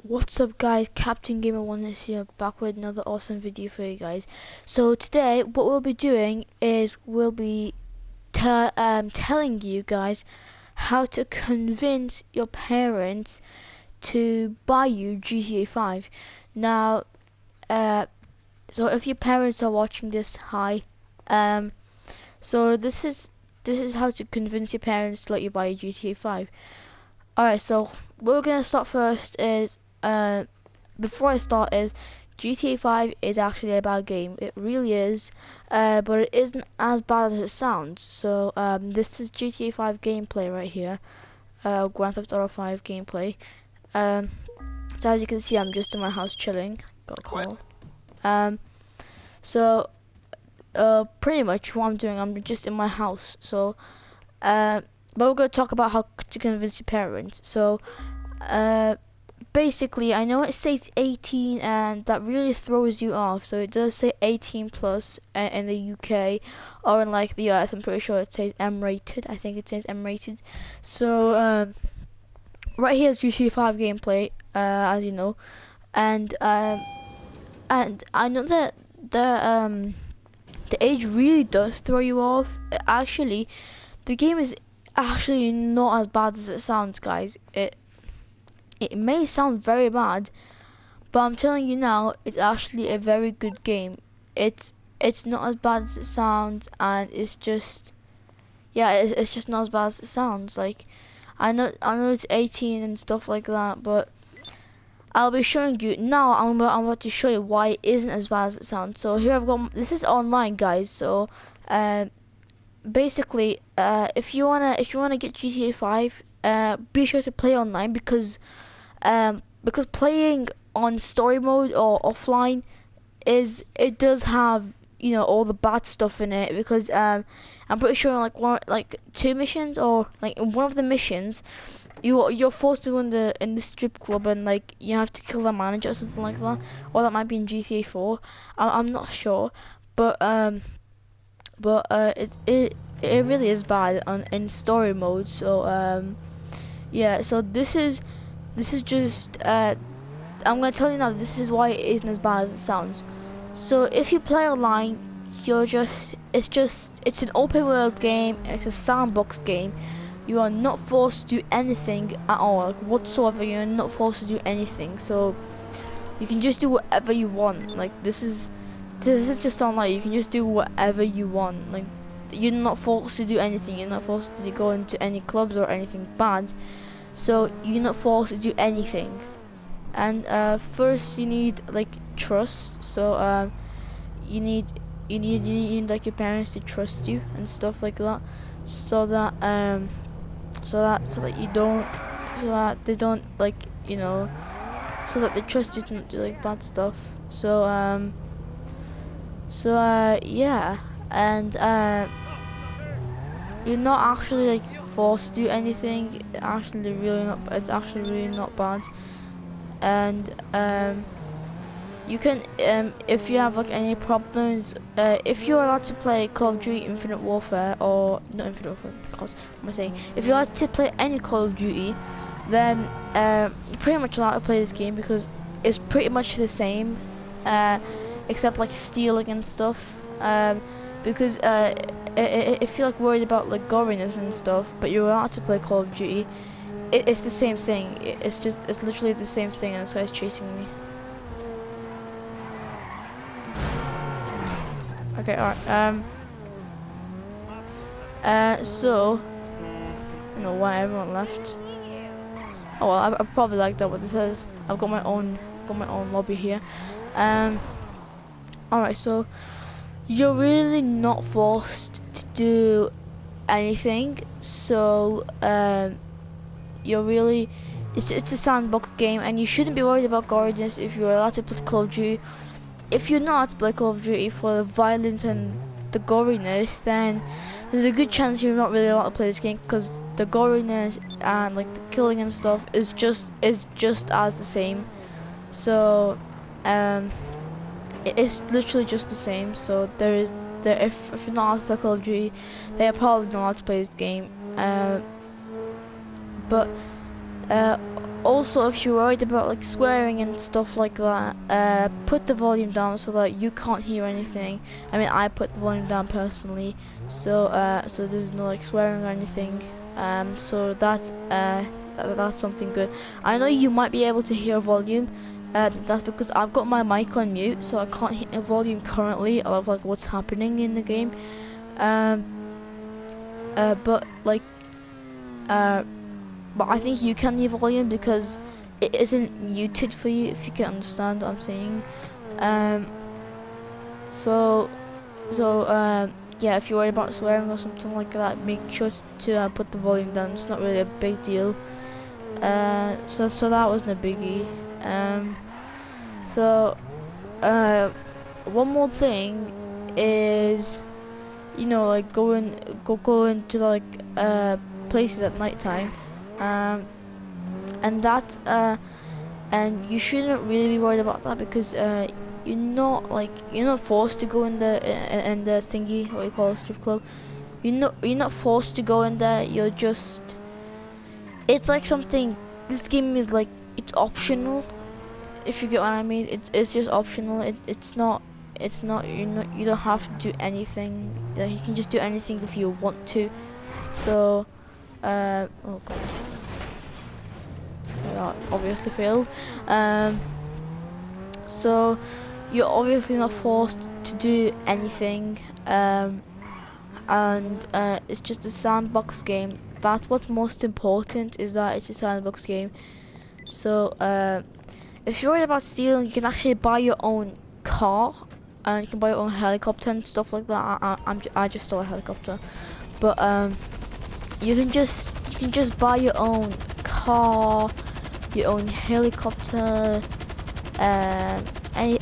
What's up guys, Captain Gamer 1 is here, back with another awesome video for you guys. So today what we'll be doing is we'll be telling you guys how to convince your parents to buy you GTA 5. Now, so if your parents are watching this, hi. So this is how to convince your parents to let you buy you GTA 5. Alright, so what we're gonna start first is before I start is GTA 5 is actually a bad game. It really is, but it isn't as bad as it sounds. So this is GTA 5 gameplay right here, Grand Theft Auto 5 gameplay. So as you can see, I'm just in my house chilling. Got a call. So pretty much what I'm doing, I'm just in my house. So but we're gonna talk about how to convince your parents. So basically, I know it says 18 and that really throws you off. So it does say 18 plus in the UK, or in like the US, I'm pretty sure it says M rated. I think it says M rated. So right here is GTA 5 gameplay, as you know, and I know that the age really does throw you off. Actually, the game is actually not as bad as it sounds, guys. It may sound very bad, but I'm telling you now, it's actually a very good game. It's not as bad as it sounds, and it's just it's just not as bad as it sounds. Like I know it's 18 and stuff like that, but I'll be showing you now. I'm about to show you why it isn't as bad as it sounds. So here I've got, this is online, guys. So basically, if you wanna get GTA 5, be sure to play online because playing on story mode or offline it does have, you know, all the bad stuff in it, because I'm pretty sure like two missions, or like in one of the missions you're forced to go in the strip club, and like you have to kill the manager or something like that, or that might be in GTA 4. I'm not sure, but it really is bad in story mode. So yeah, so this is just I'm gonna tell you now, this is why it isn't as bad as it sounds. So if you play online, it's an open world game, it's a sandbox game. You are not forced to do anything at all, like whatsoever. You're not forced to do anything, so you can just do whatever you want. Like this is just online. You can just do whatever you want. Like you're not forced to do anything. You're not forced to go into any clubs or anything bad. So you're not forced to do anything. And first you need like trust. So you need like your parents to trust you and stuff like that, so that you don't, so that they don't, like, you know, so that they trust you to not do like bad stuff. So yeah, and you're not actually like forced to do anything. It's actually really not bad. And you can, if you have like any problems, if you're allowed to play Call of Duty Infinite Warfare, or not Infinite Warfare, because what am I saying? If you're allowed to play any Call of Duty, then you're pretty much allowed to play this game, because it's pretty much the same, except like stealing and stuff. Because if you're like worried about like goriness and stuff, but you're allowed to play Call of Duty, it's the same thing. It's literally the same thing, and this guy's chasing me. Okay, alright, so, I don't know why everyone left. Oh well, I probably like that what this says. I've got my own lobby here. Alright, so, you're really not forced to do anything, so, you're really, it's a sandbox game, and you shouldn't be worried about guardians if you're allowed to play Call of Duty. If you're not play Call of Duty for the violence and the goriness, then there's a good chance you're not really allowed to play this game, because the goriness and like the killing and stuff is just as the same. So it is literally just the same. So if you're not allowed to play Call of Duty, they're probably not allowed to play this game. But Also, if you're worried about like swearing and stuff like that, put the volume down so that you can't hear anything. I mean, I put the volume down personally, so so there's no like swearing or anything. So that's something good. I know you might be able to hear volume. That's because I've got my mic on mute, so I can't hear volume currently of like what's happening in the game. But like, but I think you can hear volume because it isn't muted for you, if you can understand what I'm saying. Yeah, if you're worried about swearing or something like that, make sure to put the volume down. It's not really a big deal. So that wasn't a biggie. So one more thing is, you know, like going to like places at nighttime, and that's and you shouldn't really be worried about that because you're not forced to go in the thingy, what you call a strip club. You're not forced to go in there. You're just, it's like something, this game is like, it's optional, if you get what I mean. It's just optional. It's not you don't have to do anything. You can just do anything if you want to. So oh god, that obviously failed. So you're obviously not forced to do anything, and it's just a sandbox game. That's what's most important, is that it's a sandbox game. So if you're worried about stealing, you can actually buy your own car, and you can buy your own helicopter and stuff like that. I just stole a helicopter, but you can just buy your own car, your own helicopter,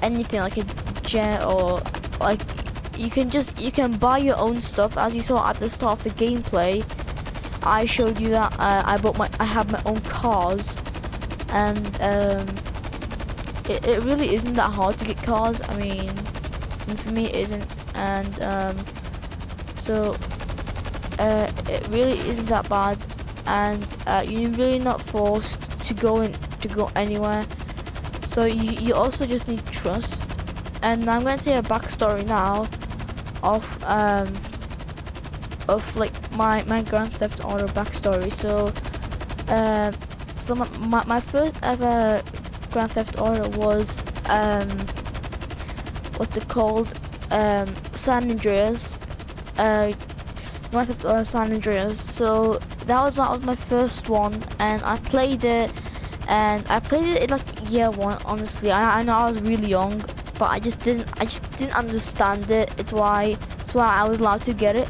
anything like a jet, or like you can buy your own stuff. As you saw at the start of the gameplay, I showed you that I have my own cars, and it really isn't that hard to get cars. I mean, for me it isn't, and so it really isn't that bad, and you're really not forced to go anywhere. So you also just need trust. And I'm going to say a backstory now of like my Grand Theft Auto backstory. So so my first ever Grand Theft Auto was what's it called, San Andreas, Grand Theft Auto San Andreas. So that was my first one, and I played it in like year one. Honestly, I know I was really young, but I just didn't understand it. It's why I was allowed to get it.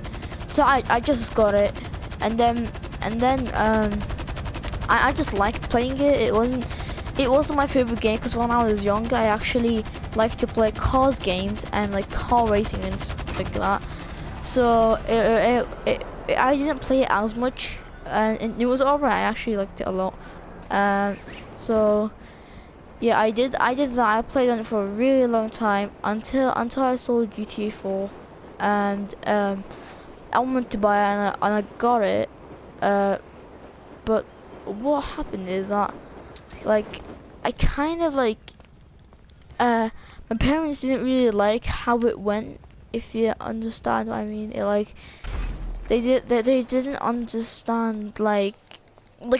So I just got it, and then I just liked playing it. It wasn't my favorite game because when I was younger, I actually liked to play cars games and like car racing and stuff like that. So I didn't play it as much, and it was alright. I actually liked it a lot. So yeah, I did that. I played on it for a really long time until I saw GTA 4, and I wanted to buy it, and I got it. But what happened is that, like, I kind of like, my parents didn't really like how it went, if you understand what I mean. They didn't understand, like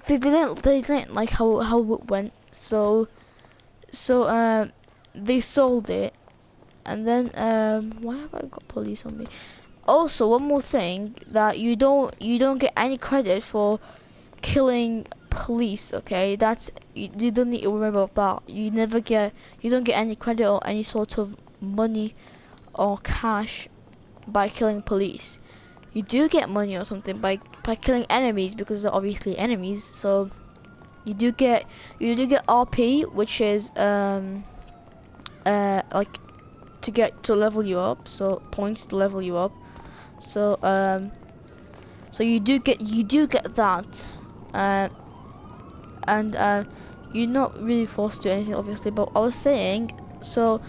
they didn't like how it went. So they sold it, and then why have I got police on me? Also, one more thing, that you don't get any credit for killing police. Okay, that's you don't need to remember about that. You don't get any credit or any sort of money or cash by killing police. You do get money or something by killing enemies, because they're obviously enemies. So you do get RP, which is like to level you up, so points to level you up. So so you do get that, and you're not really forced to do anything, obviously. But I was saying, so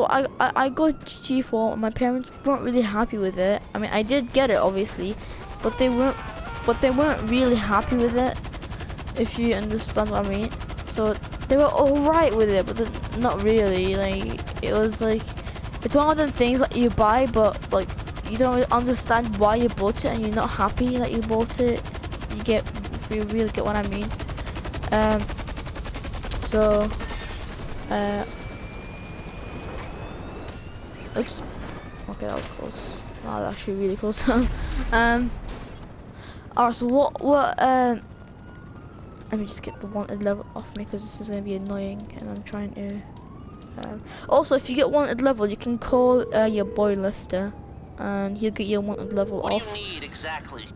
I got G4, and my parents weren't really happy with it. I mean, I did get it, obviously, but they weren't really happy with it, if you understand what I mean. So they were alright with it, but not really. Like, it was like, it's one of them things that you buy, but like you don't really understand why you bought it, and you're not happy that you bought it. If you really get what I mean. So, oops. Okay, that was close. That was actually really close. Alright, so let me just get the wanted level off me, because this is going to be annoying, and I'm trying to... also, if you get wanted level, you can call your boy Lister, and he'll get your wanted level off. What do you need exactly?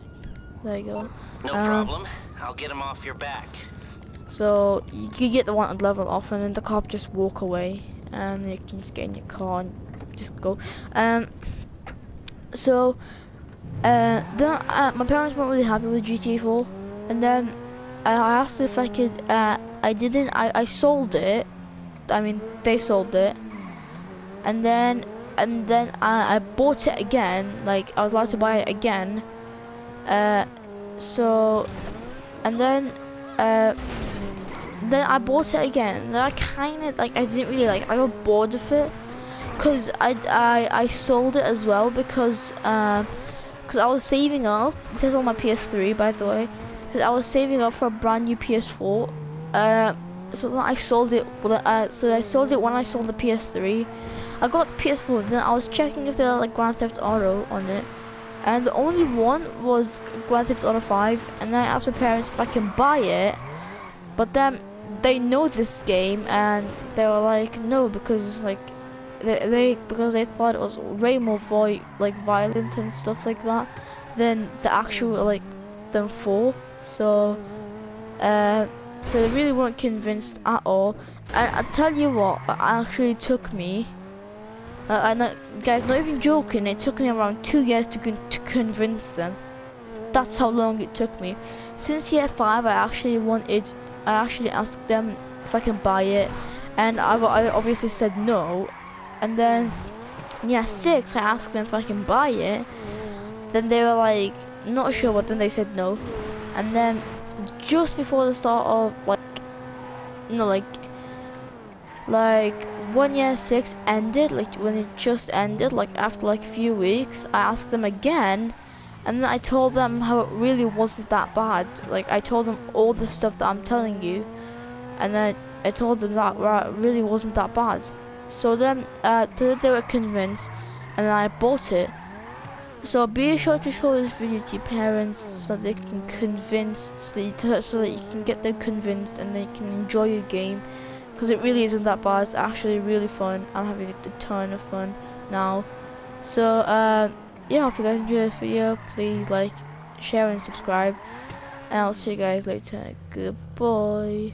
There you go. No problem. I'll get him off your back. So, you get the wanted level off, and then the cop just walk away, and you can just get in your car and just go. So, then my parents weren't really happy with GTA 4, and then I asked if I could, I sold it. I mean, they sold it, and then I bought it again. Like, I was allowed to buy it again. So, and then I bought it again. Then I kind of like, I didn't really like. I got bored of it, cause I sold it as well, because I was saving up. This is on my PS3, by the way. Cause I was saving up for a brand new PS4. So then I sold it. So I sold it when I sold the PS3. I got the PS4. Then I was checking if there were like Grand Theft Auto on it, and the only one was Grand Theft Auto 5. And then I asked my parents if I can buy it, but then they know this game, and they were like, no, because like because they thought it was way more violent and stuff like that than the actual like than 4. So so they really weren't convinced at all. And I tell you what, it actually took me, guys, not even joking, it took me around 2 years to convince them. That's how long it took me. Since year 5, I actually asked them if I can buy it, and I obviously said no. And then year 6, I asked them if I can buy it. Then they were like, not sure, but then they said no. And then just before the start of like when year 6 ended, like when it just ended, like after like a few weeks, I asked them again, and then I told them how it really wasn't that bad. Like, I told them all the stuff that I'm telling you, and then I told them that it really wasn't that bad. So then they were convinced, and then I bought it. So be sure to show this video to your parents, so they can convince, so that you can get them convinced and they can enjoy your game, because it really isn't that bad. It's actually really fun. I'm having a ton of fun now. So yeah, hope you guys enjoy this video. Please like, share and subscribe, and I'll see you guys later. Goodbye.